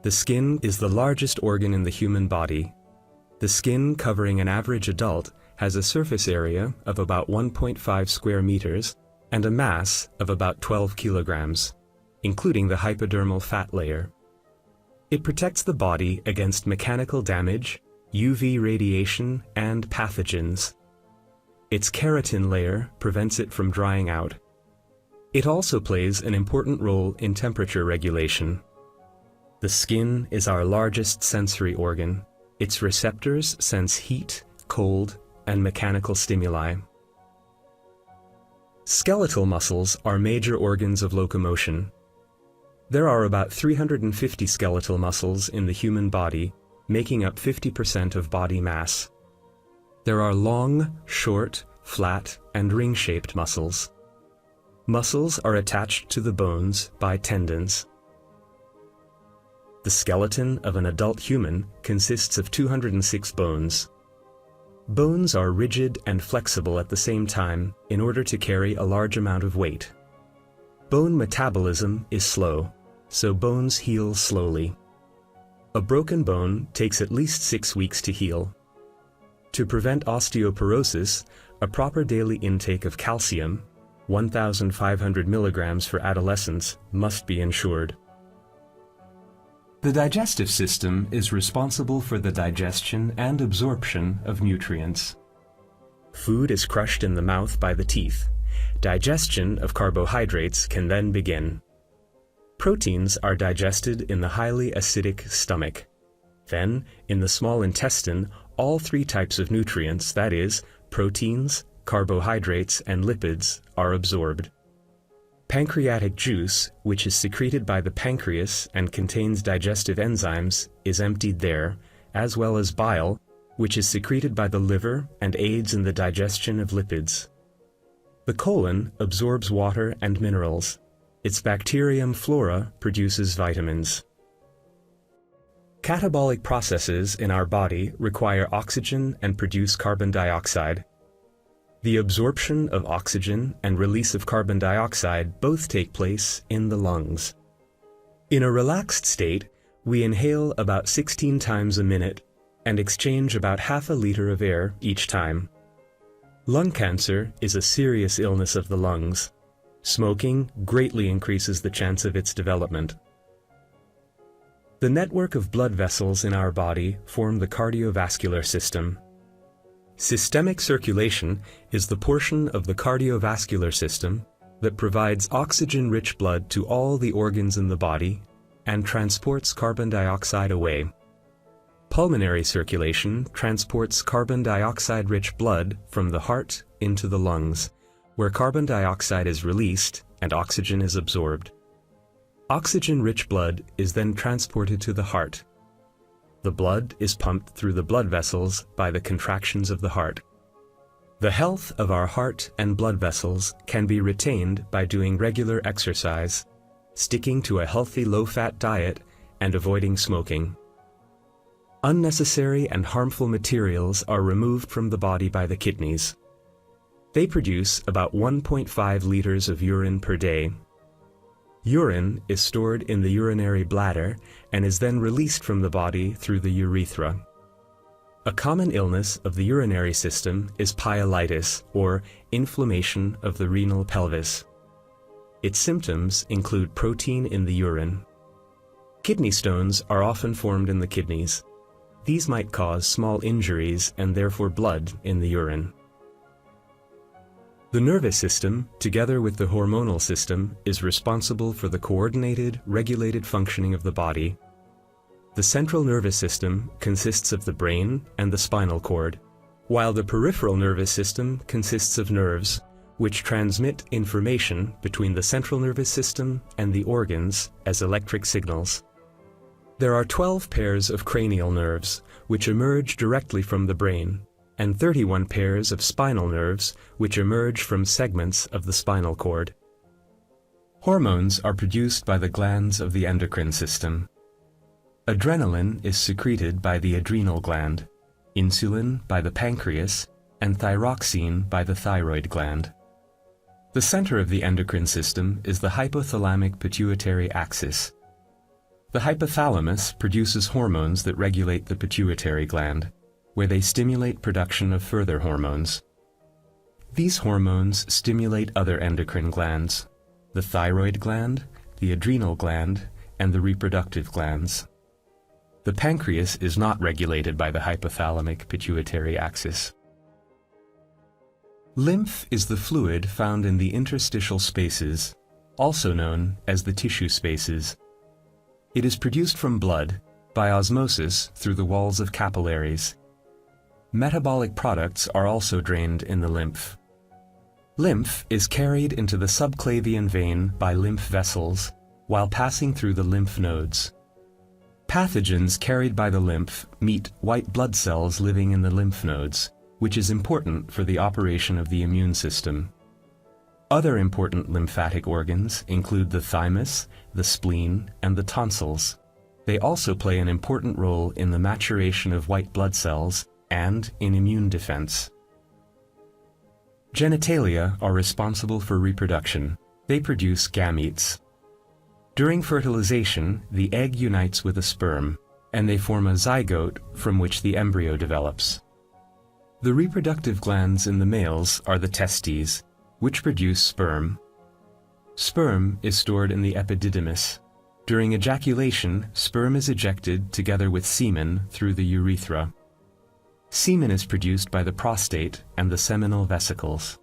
The skin is the largest organ in the human body. The skin covering an average adult has a surface area of about 1.5 square meters and a mass of about 12 kilograms, including the hypodermal fat layer. It protects the body against mechanical damage, UV radiation, and pathogens. Its keratin layer prevents it from drying out. It also plays an important role in temperature regulation. The skin is our largest sensory organ. Its receptors sense heat, cold, and mechanical stimuli. Skeletal muscles are major organs of locomotion. There are about 350 skeletal muscles in the human body, making up 50% of body mass. There are long, short, flat, and ring-shaped muscles. Muscles are attached to the bones by tendons. The skeleton of an adult human consists of 206 bones. Bones are rigid and flexible at the same time in order to carry a large amount of weight. Bone metabolism is slow, so bones heal slowly. A broken bone takes at least 6 weeks to heal. To prevent osteoporosis, a proper daily intake of calcium, 1,500 milligrams for adolescents, must be ensured. The digestive system is responsible for the digestion and absorption of nutrients. Food is crushed in the mouth by the teeth. Digestion of carbohydrates can then begin. Proteins are digested in the highly acidic stomach. Then, in the small intestine, all 3 types of nutrients, that is, proteins, carbohydrates, and lipids, are absorbed. Pancreatic juice, which is secreted by the pancreas and contains digestive enzymes, is emptied there, as well as bile, which is secreted by the liver and aids in the digestion of lipids. The colon absorbs water and minerals. Its bacterium flora produces vitamins. Catabolic processes in our body require oxygen and produce carbon dioxide. The absorption of oxygen and release of carbon dioxide both take place in the lungs. In a relaxed state, we inhale about 16 times a minute and exchange about half a liter of air each time. Lung cancer is a serious illness of the lungs. Smoking greatly increases the chance of its development. The network of blood vessels in our body form the cardiovascular system. Systemic circulation is the portion of the cardiovascular system that provides oxygen-rich blood to all the organs in the body and transports carbon dioxide away. Pulmonary circulation transports carbon dioxide-rich blood from the heart into the lungs, where carbon dioxide is released and oxygen is absorbed. Oxygen-rich blood is then transported to the heart. The blood is pumped through the blood vessels by the contractions of the heart. The health of our heart and blood vessels can be retained by doing regular exercise, sticking to a healthy low-fat diet, and avoiding smoking. Unnecessary and harmful materials are removed from the body by the kidneys. They produce about 1.5 liters of urine per day. Urine is stored in the urinary bladder and is then released from the body through the urethra. A common illness of the urinary system is pyelitis, or inflammation of the renal pelvis. Its symptoms include protein in the urine. Kidney stones are often formed in the kidneys. These might cause small injuries and therefore blood in the urine. The nervous system, together with the hormonal system, is responsible for the coordinated, regulated functioning of the body. The central nervous system consists of the brain and the spinal cord, while the peripheral nervous system consists of nerves, which transmit information between the central nervous system and the organs as electric signals. There are 12 pairs of cranial nerves, which emerge directly from the brain, and 31 pairs of spinal nerves which emerge from segments of the spinal cord. Hormones are produced by the glands of the endocrine system. Adrenaline is secreted by the adrenal gland, insulin by the pancreas, and thyroxine by the thyroid gland. The center of the endocrine system is the hypothalamic pituitary axis. The hypothalamus produces hormones that regulate the pituitary gland, where they stimulate production of further hormones. These hormones stimulate other endocrine glands, the thyroid gland, the adrenal gland, and the reproductive glands. The pancreas is not regulated by the hypothalamic pituitary axis. Lymph is the fluid found in the interstitial spaces, also known as the tissue spaces. It is produced from blood by osmosis through the walls of capillaries. Metabolic products are also drained in the lymph. Lymph is carried into the subclavian vein by lymph vessels while passing through the lymph nodes. Pathogens carried by the lymph meet white blood cells living in the lymph nodes, which is important for the operation of the immune system. Other important lymphatic organs include the thymus, the spleen, and the tonsils. They also play an important role in the maturation of white blood cells and in immune defense. Genitalia are responsible for reproduction. They produce gametes. During fertilization, the egg unites with a sperm, and they form a zygote from which the embryo develops. The reproductive glands in the males are the testes, which produce sperm. Sperm is stored in the epididymis. During ejaculation, sperm is ejected together with semen through the urethra. Semen is produced by the prostate and the seminal vesicles.